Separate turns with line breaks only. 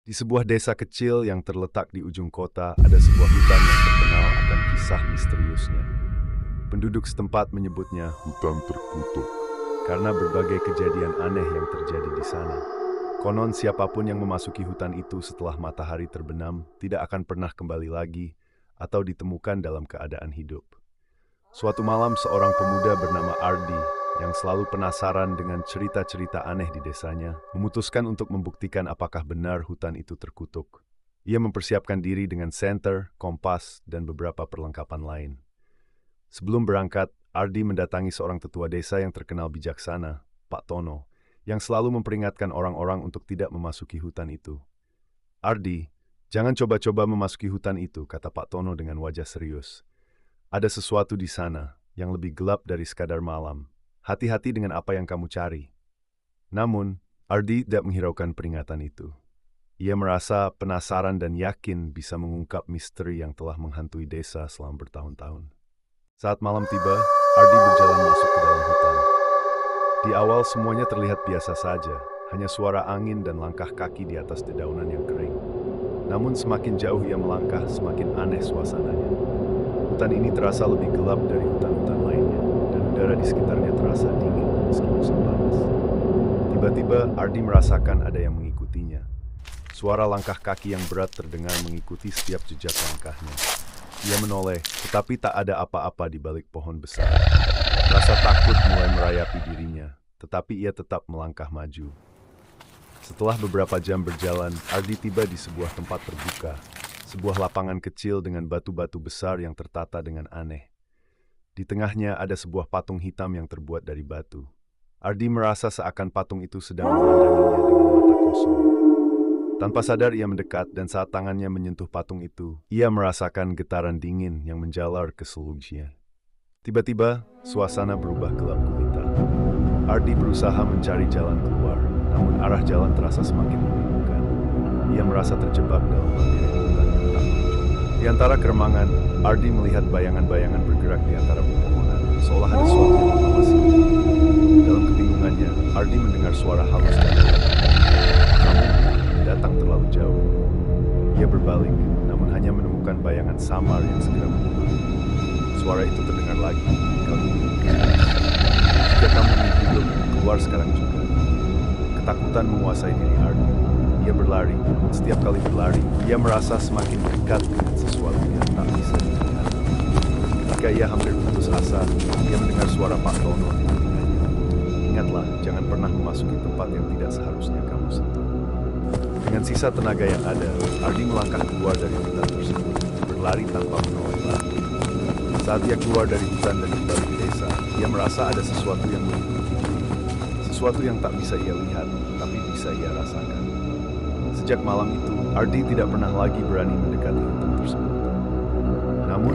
Di sebuah desa kecil yang terletak di ujung kota, ada sebuah hutan yang terkenal akan kisah misteriusnya. Penduduk setempat menyebutnya hutan terkutuk karena berbagai kejadian aneh yang terjadi di sana. Konon siapapun yang memasuki hutan itu setelah matahari terbenam tidak akan pernah kembali lagi atau ditemukan dalam keadaan hidup. Suatu malam seorang pemuda bernama Ardi yang selalu penasaran dengan cerita-cerita aneh di desanya, memutuskan untuk membuktikan apakah benar hutan itu terkutuk. Ia mempersiapkan diri dengan senter, kompas, dan beberapa perlengkapan lain. Sebelum berangkat, Ardi mendatangi seorang tetua desa yang terkenal bijaksana, Pak Tono, yang selalu memperingatkan orang-orang untuk tidak memasuki hutan itu. "Ardi, jangan coba-coba memasuki hutan itu," kata Pak Tono dengan wajah serius. "Ada sesuatu di sana yang lebih gelap dari sekadar malam. Hati-hati dengan apa yang kamu cari." Namun, Ardi tidak menghiraukan peringatan itu. Ia merasa penasaran dan yakin bisa mengungkap misteri yang telah menghantui desa selama bertahun-tahun. Saat malam tiba, Ardi berjalan masuk ke dalam hutan. Di awal semuanya terlihat biasa saja, hanya suara angin dan langkah kaki di atas dedaunan yang kering. Namun semakin jauh ia melangkah, semakin aneh suasananya. Hutan ini terasa lebih gelap dari hutan-hutan lainnya, dan udara di sekitarnya terasa dingin meski musim panas. Tiba-tiba, Ardi merasakan ada yang mengikutinya. Suara langkah kaki yang berat terdengar mengikuti setiap jejak langkahnya. Ia menoleh, tetapi tak ada apa-apa di balik pohon besar. Rasa takut mulai merayapi dirinya, tetapi ia tetap melangkah maju. Setelah beberapa jam berjalan, Ardi tiba di sebuah tempat terbuka. Sebuah lapangan kecil dengan batu-batu besar yang tertata dengan aneh. Di tengahnya ada sebuah patung hitam yang terbuat dari batu. Ardi merasa seakan patung itu sedang memandanginya dengan mata kosong. Tanpa sadar ia mendekat dan saat tangannya menyentuh patung itu, ia merasakan getaran dingin yang menjalar ke seluruhnya. Tiba-tiba, suasana berubah gelap gulita. Ardi berusaha mencari jalan keluar, namun arah jalan terasa semakin membingungkan. Ia merasa terjebak dalam labirin hutan yang tak berujung. Di antara keremangan, Ardi melihat bayangan-bayangan bergerak di antara pepohonan, seolah ada sesuatu yang mengawasi. Dalam kebingungannya, Ardi mendengar suara halus dan namun datang terlalu jauh. Ia berbalik, namun hanya menemukan bayangan samar yang segera menghilang. Suara itu terdengar lagi. "Jika kamu ingin hidup, keluar sekarang juga." Ketakutan menguasai diri Ardi. Ia berlari, namun setiap kali berlari, ia merasa semakin dekat dengan sesuatu yang tak bisa dilihat. Ketika ia hampir putus asa, ia mendengar suara Pak Tono di telinganya. "Ingatlah, jangan pernah memasuki tempat yang tidak seharusnya kamu sentuh." Dengan sisa tenaga yang ada, Ardi melangkah keluar dari hutan tersebut, berlari tanpa menoleh lagi. Saat ia keluar dari hutan dan kembali ke desa, ia merasa ada sesuatu yang mengikuti dirinya. Sesuatu yang tak bisa ia lihat, tapi bisa ia rasakan. Sejak malam itu, Ardi tidak pernah lagi berani mendekati hutan tersebut. Namun,